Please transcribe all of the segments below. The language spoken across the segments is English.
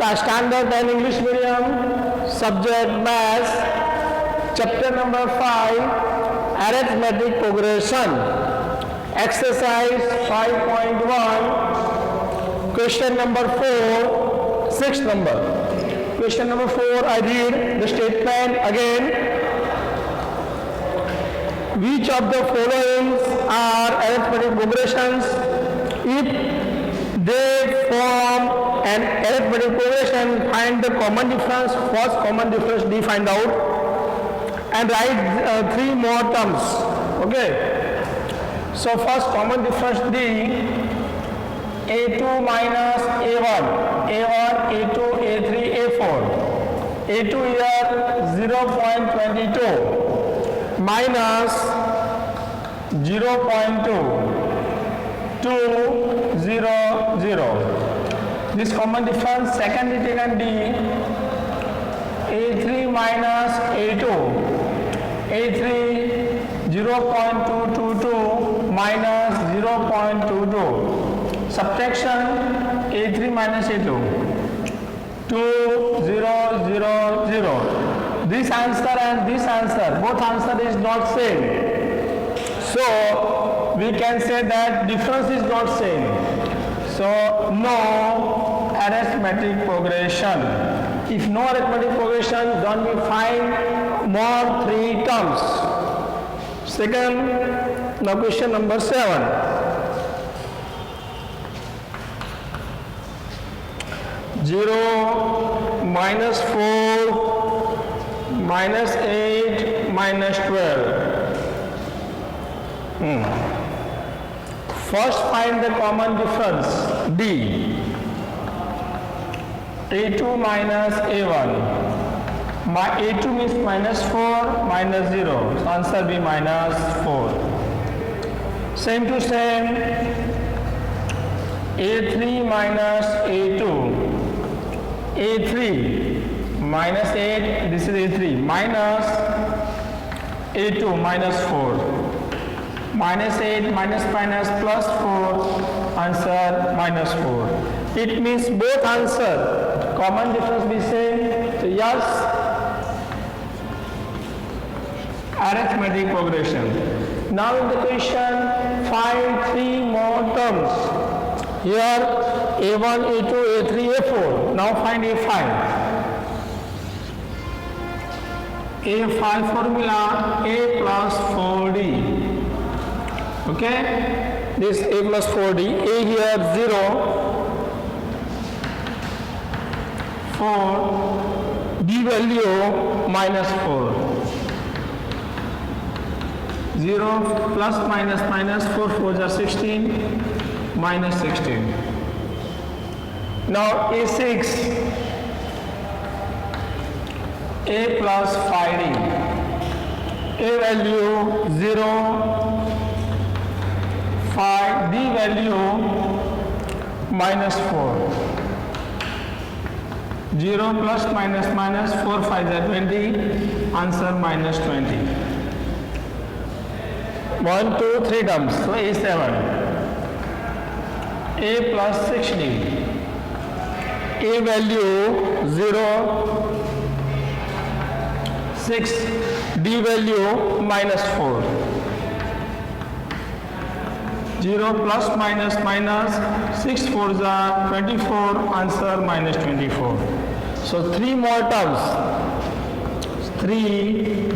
Standard and English medium, subject maths, chapter number 5, arithmetic progression, exercise 5.1, question number 4, 6th number. Question number 4, I read the statement again. Which of the following are arithmetic progressions? If they form an arithmetic progression, find the common difference. First common difference D find out and write 3 more terms. Okay. So first common difference D, A2 minus A1, A1, A2, A3, A4. A2 here 0.22 minus 0.2, 2, 0, 0. This common difference, second taken D, A3 minus A2, A3 0.222 minus 0.22. Subtraction A3 minus A2, 2, 0, 0, 0. This answer and this answer, both answer is not same. So we can say that difference is not same. So no arithmetic progression. If no arithmetic progression, then we find more 3 terms. Second, now question number 7. 0, minus 4, minus 8, minus 12. First find the common difference, D. A2 minus A1. My A2 means minus 4, minus 0. So answer be minus 4. Same to same. A3 minus A2. A3 minus 8, this is A3, minus A2 minus 4, minus 8 minus minus plus 4, answer minus 4. It means both answer, common difference be same, so yes, arithmetic progression. Now in the question, find 3 more terms. Here A1, A2, A3, A4. Now find A5. A5 formula A plus 4D. Okay? This A plus 4D. A here 0, 4. D value minus 4. 0 plus minus minus 4 4s are 16. Minus 16. Now A6, A plus 5D, A value 0, 5, D value minus 4, 0 plus minus minus 4 5 are 20, answer minus 20. 1, 2, 3 terms, so A7. A plus 6D, A value 0, 6, D value minus 4, 0 plus minus minus, 6 4s are 24, answer minus 24. So 3 more terms, 3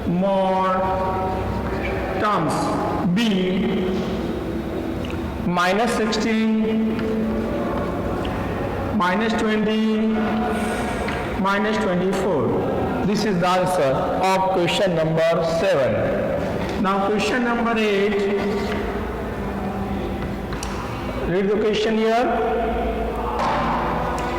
more terms, B, minus 16, minus 20, minus 24. This is the answer of question number 7. Now question number 8. Read the question here.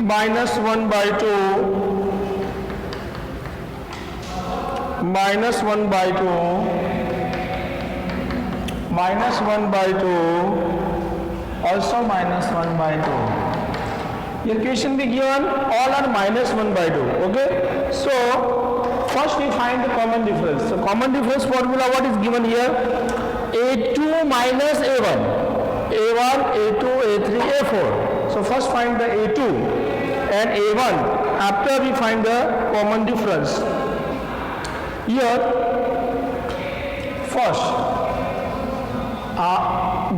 Minus 1 by 2, minus 1 by 2, minus 1 by 2, also minus 1 by 2. Your question be given, all are minus 1 by 2. Okay? So, first we find the common difference. So, common difference formula, what is given here? A2 minus A1. A1, A2, A3, A4. So first find the A2 and A1. After we find the common difference. Here, first,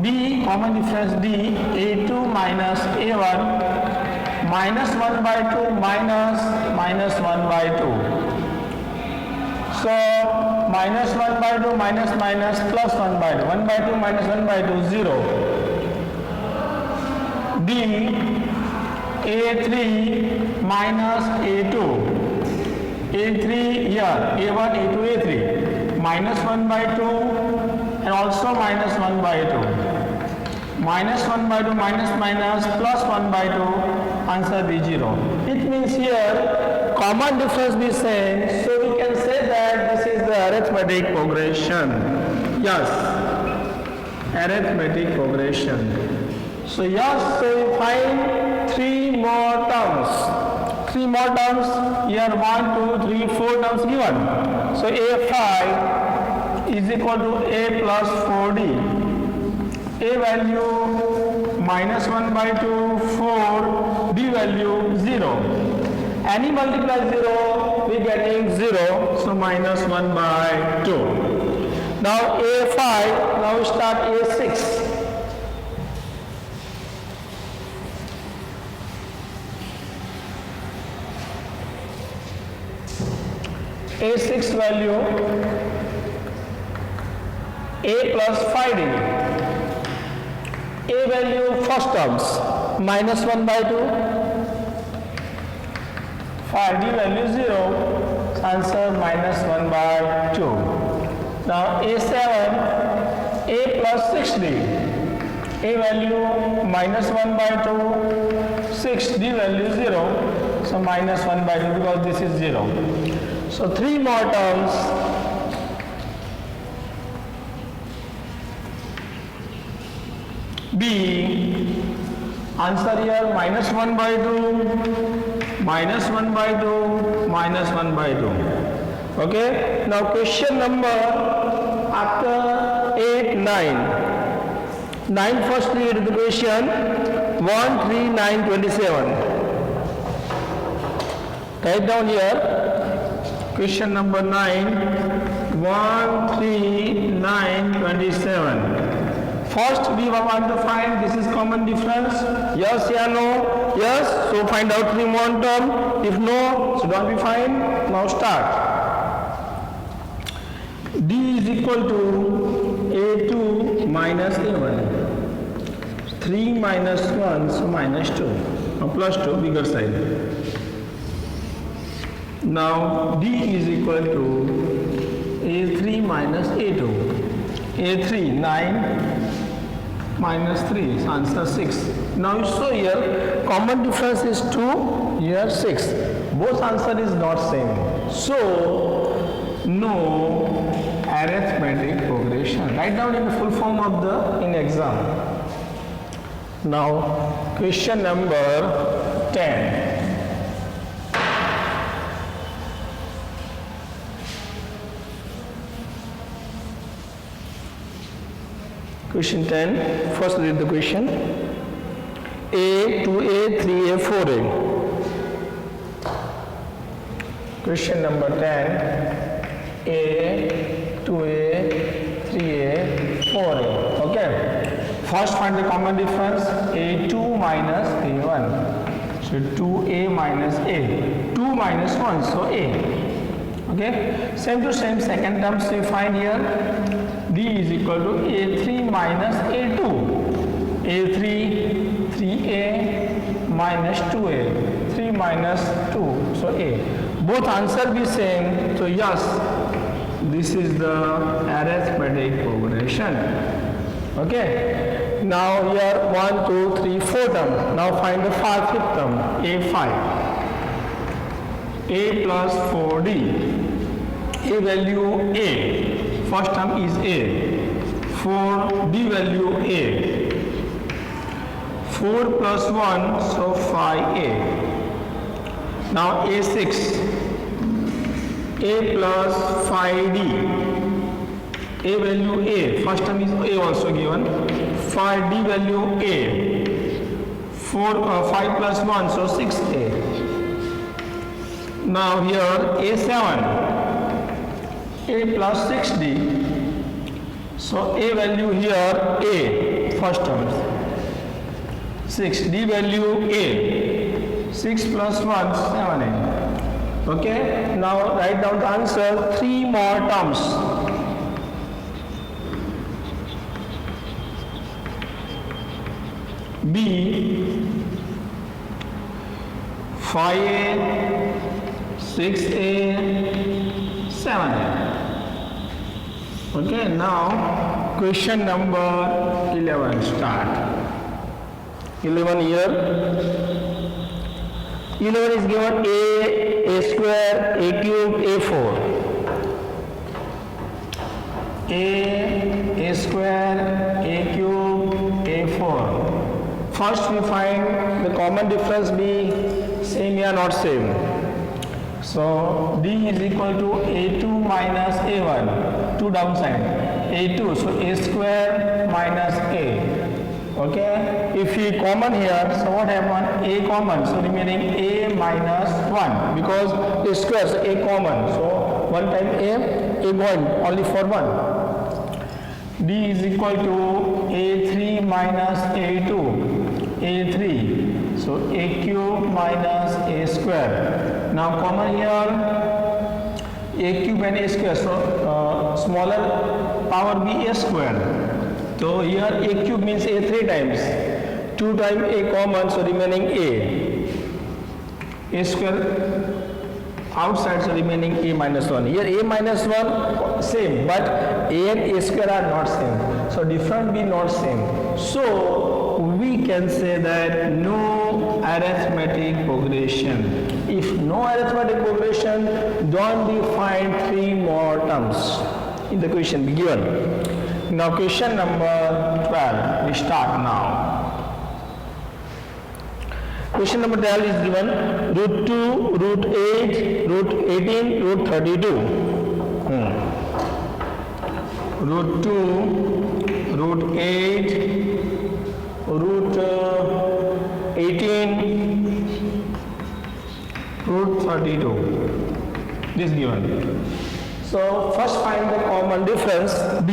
D, common difference D, A2 minus A1, minus 1 by 2 minus 1 by 2. So, minus 1 by 2 minus plus 1 by 2. 1 by 2 minus 1 by 2, 0. D, A3 minus A2. A3 here, A1, A2, A3. Minus 1 by 2 and also minus 1 by 2. Minus 1 by 2 minus plus 1 by 2, answer be 0. It means here common difference be same, so we can say that this is the arithmetic progression. Yes, arithmetic progression. So yes, so we find 3 more terms. 3 more terms, here 1, 2, 3, 4 terms given. So A5 is equal to A plus 4D. A value minus 1 by 2, 4, D value 0. Any multiply 0, we getting 0, so minus 1 by 2. Now A5, now we start A6. A6 value A plus 5D. A value first terms minus 1 by 2. 5D value 0. Answer minus 1 by 2. Now A7 A plus 6D. A value minus 1 by 2. 6D value 0. So minus 1 by 2 because this is 0. So 3 more terms. B, answer here minus 1 by 2, minus 1 by 2, minus 1 by 2. Okay, now question number after 8, 9. 9 first read the question 1, 3, 9, 27. Write down here. Question number 9, 1, 3, 9, 27. First we want to find this is common difference. Yes, yeah, no. Yes, so find out 3 more term. If no, so don't be fine. Now start. D is equal to A2 minus A1. 3 minus 1, so minus 2. Now plus 2, bigger side. Now D is equal to A3 minus A2. A3 9 minus 3, so answer 6. Now you show here common difference is 2, here 6. Both answer is not same. So no arithmetic progression. Write down in the full form of the in exam. Now question number 10. Question 10, first read the question. A, 2A, 3A, 4A. Question number 10, A, 2A, 3A, 4A. Okay. First find the common difference, A2 minus A1. So 2A minus A. 2 minus 1, so A. Okay. Same to same, second term, so you find here. D is equal to A3 minus A2. A3, 3A minus 2A. 3 minus 2, so A. Both answer be same, so yes, this is the arithmetic progression. Okay. Now here 1, 2, 3, 4 term. Now find the fifth term, A5. A plus 4D. A value A. First term is A. 4, D value A. 4 plus 1, so 5A. Now A6. A plus 5D. A value A. First term is A also given. 5D value A. 5 plus 1, so 6a. Now here a7, a plus 6d. So a value here a, first term, 6, d value a, 6 plus 1, 7a. Okay, now write down the answer, 3 more terms. B, 5a, 6a, 7a. Okay, now question number 11 start. 11 here. 11 is given a square, a cube, a4. A square, a cube, a4. First we find the common difference be same or not same. So D is equal to a2 minus a1, two downside, a2, so a square minus a. Okay, if we common here, so what happened? A common, so remaining a minus 1, because a square, so a common, so one time a going only for 1. D is equal to a3 minus a2, a3, so a cube minus a square. Now common here, a cube and a square, so smaller power be a square. So here a cube means a 3 times, 2 times a common, so remaining a square outside, so remaining a minus 1. Here a minus 1 same, but a and a square are not same, so different be not same. So we can say that no arithmetic progression. If no arithmetic progression, don't we find 3 more terms in the question given. Now question number 12, we start now. Question number 12 is given root 2, root 8, root 18, root 32. Root 2, root 8, root 18, root 32. This given. So first find the common difference B.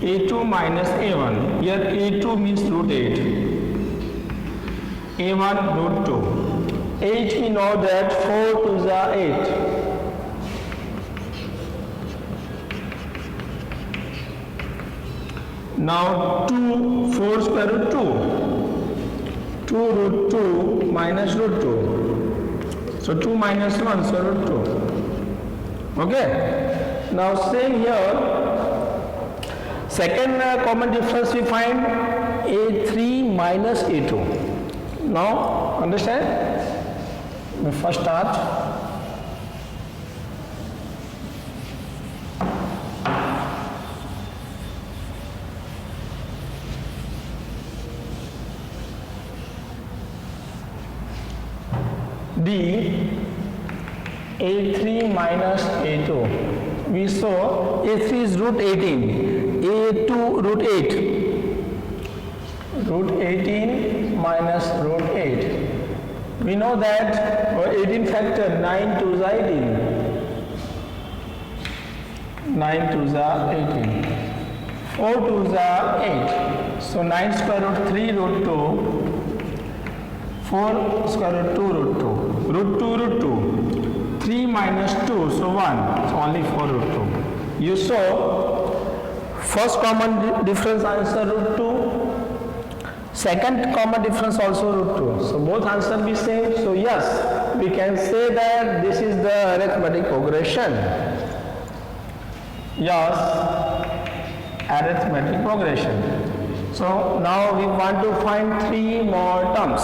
a2 minus a1. Here a2 means root 8. a1 root 2. 8 we know that 4 to the 8. Now 2, 4 square root 2. 2 root 2 minus root 2. So 2 minus 1, so root 2. Okay. Now same here. Second common difference we find a3 minus a2. Now understand? We first start. D, a3 minus a2. We saw a3 is root 18, a2 root 8. Root 18 minus root 8. We know that 18 factor 9 to the 18. 9 to the 18. 4 to the 8. So 9 square root 3 root 2. 4 square root 2 root 2. Root 2 root 2. 3 minus 2, so 1. So only 4 root 2. You saw first common difference answer root 2. Second common difference also root 2. So both answer be same. So yes, we can say that this is the arithmetic progression. Yes, arithmetic progression. So now we want to find 3 more terms.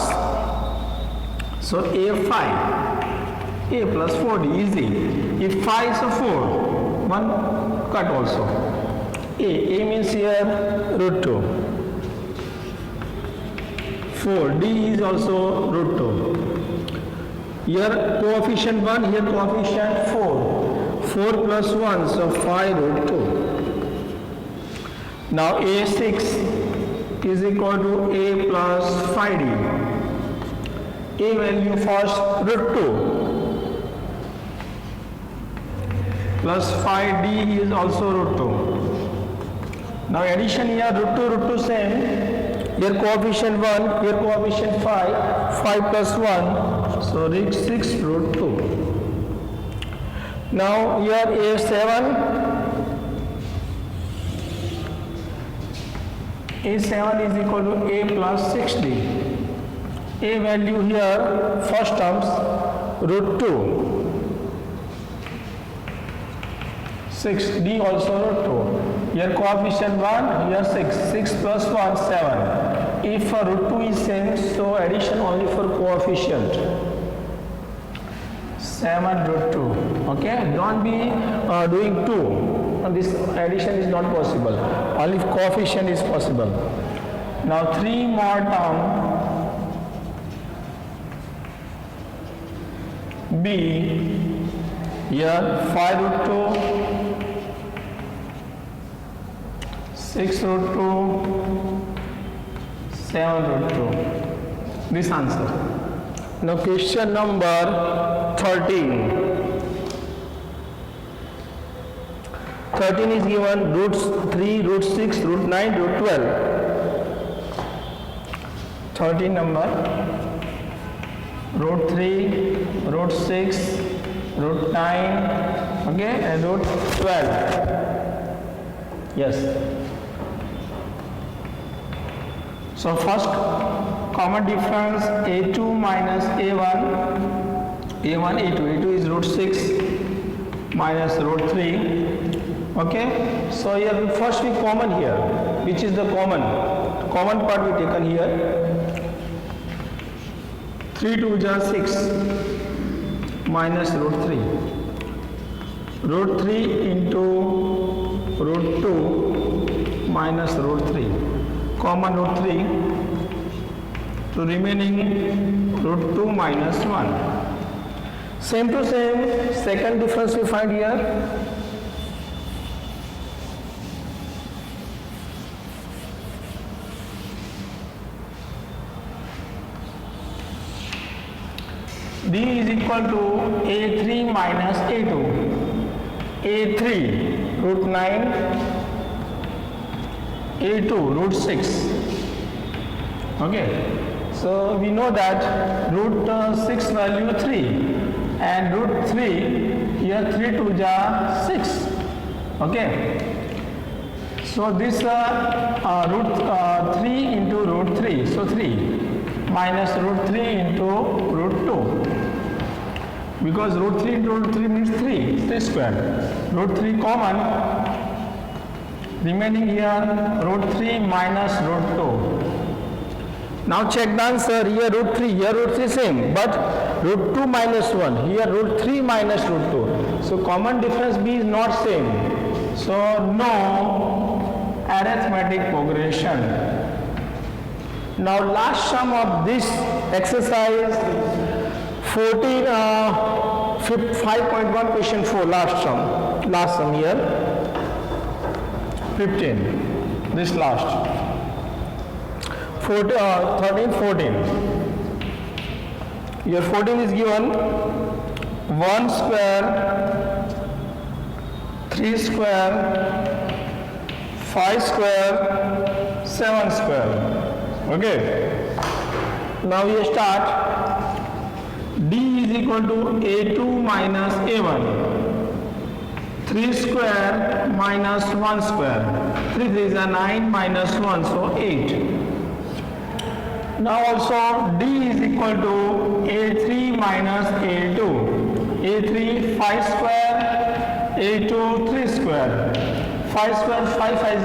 So a5, a plus 4d, easy. If 5 is a 4, 1 cut also. A means here root 2. 4, d is also root 2. Here coefficient 1, here coefficient 4. 4 plus 1, so 5 root 2. Now a6 is equal to a plus 5d. A value first root 2 plus 5d is also root 2. Now addition here root 2 same. Here coefficient 1, here coefficient 5, 5 plus 1, so 6 root 2. Now here a7 is equal to a plus 6d. A value here first terms root 2, 6d also root 2. Here coefficient 1, here 6 plus 1 7. If root 2 is same, so addition only for coefficient 7 root 2. Okay, don't be doing 2. And this addition is not possible. Only coefficient is possible. Now 3 more term b, here 5 root 2, 6 root 2, 7 root 2. This answer. Now question number 13. 13 is given root 3, root 6, root 9, root 12. 13 number root 3, root 6, root 9, okay, and root 12. Yes. So first common difference a2 minus a1, a2 is root 6 minus root 3. Okay, so here first we common here, which is the common part we taken here. 3 2 is 6 minus root 3. Root 3 into root 2 minus root 3. Common root 3 to remaining root 2 minus 1. Same to same, second difference we find here. D is equal to a3 minus a2. a3 root 9, a2 root 6. Okay, so we know that root 6 value 3 and root 3 here 3 2 is 6. Okay, so this root 3 into root 3, so 3 minus root 3 into root 2. Because root 3 into root 3 means 3 square. Root 3 common, remaining here root 3 minus root 2. Now check the answer, here root 3, here root 3 same, but root 2 minus 1, here root 3 minus root 2. So common difference B is not same. So no arithmetic progression. Now last sum of this exercise 5.1 question 4, last sum here 15, this last 13 14. Here 14 is given 1 square, 3 square, 5 square, 7 square. Okay, now we start. D is equal to a2 minus a1, 3 square minus 1 square, 3 3 is 9 minus 1, so 8. Now also D is equal to a3 minus a2, a3 5 square, a2 3 square, 5 square 5 is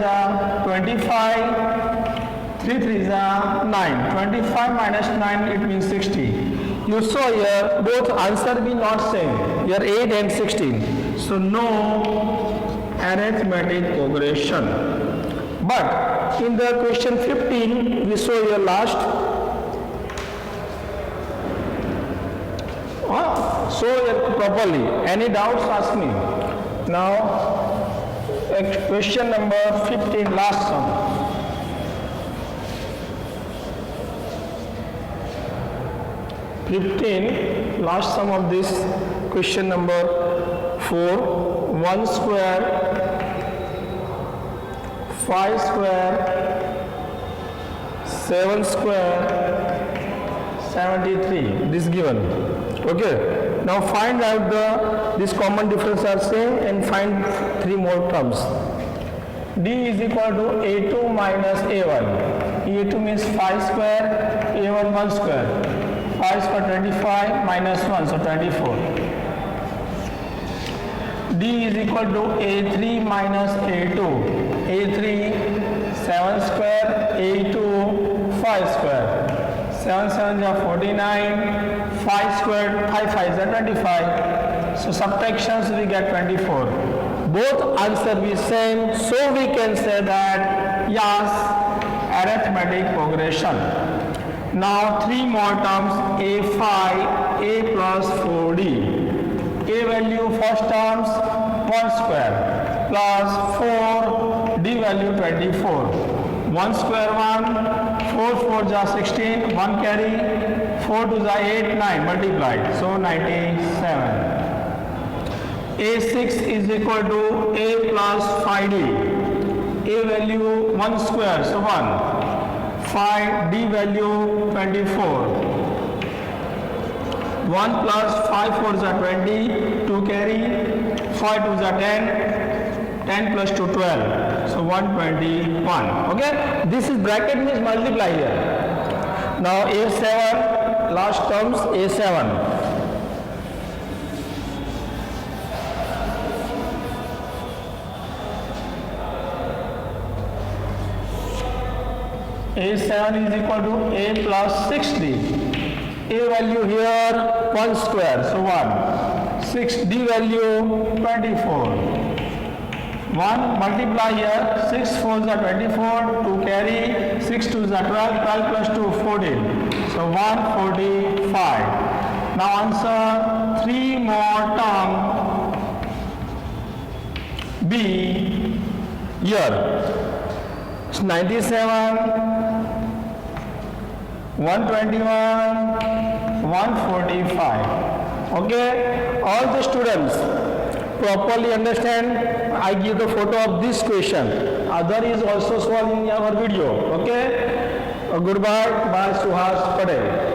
25, 3 3 is 9, 25 minus 9 it means 60. You saw here both answer be not same, here 8 and 16, so no arithmetic progression. But in the question 15 we saw here last, show here properly. Any doubts ask me. Now question number 15, last sum. 15. Last sum of this question number 4. 1 square, 5 square, 7 square, 73. This given. Okay. Now find out this common difference are same and find 3 more terms. D is equal to A2 minus A1. A2 means 5 square, A1 1 square. 5 square 25 minus 1, so 24. D is equal to A3 minus A2. A3 7 square, A2 5 square. 7 7 is 49, 5 square, 5 5 is 25. So subtractions we get 24. Both answer be same, so we can say that yes, arithmetic progression. Now 3 more terms, A5, A plus 4D. A value first terms 1 square plus 4, D value 24. 1 square 1, 4 4 is 16, 1 carry, 4 2 is 8, 9 multiplied, so 97. A6 is equal to A plus 5D. A value 1 square, so 1. 5, D value 24. 1 plus 5 4 is 20, 2 carry, 5 2 is 10, 10 plus 2 12, so 121. Okay, this is bracket means multiply here. Now A7, last terms A7. A7 is equal to A plus 6D. A value here 1 square, so 1. 6D value 24. 1 multiply here, 6 4 is 24, 2 carry, 6 2 is 12, 12 plus 2 14. So 145. Now answer 3 more term B here. It's 97, 121, 145. Okay, all the students properly understand. I give the photo of this question. Other is also solved in our video. Okay, goodbye. Bye, Suhas Patel.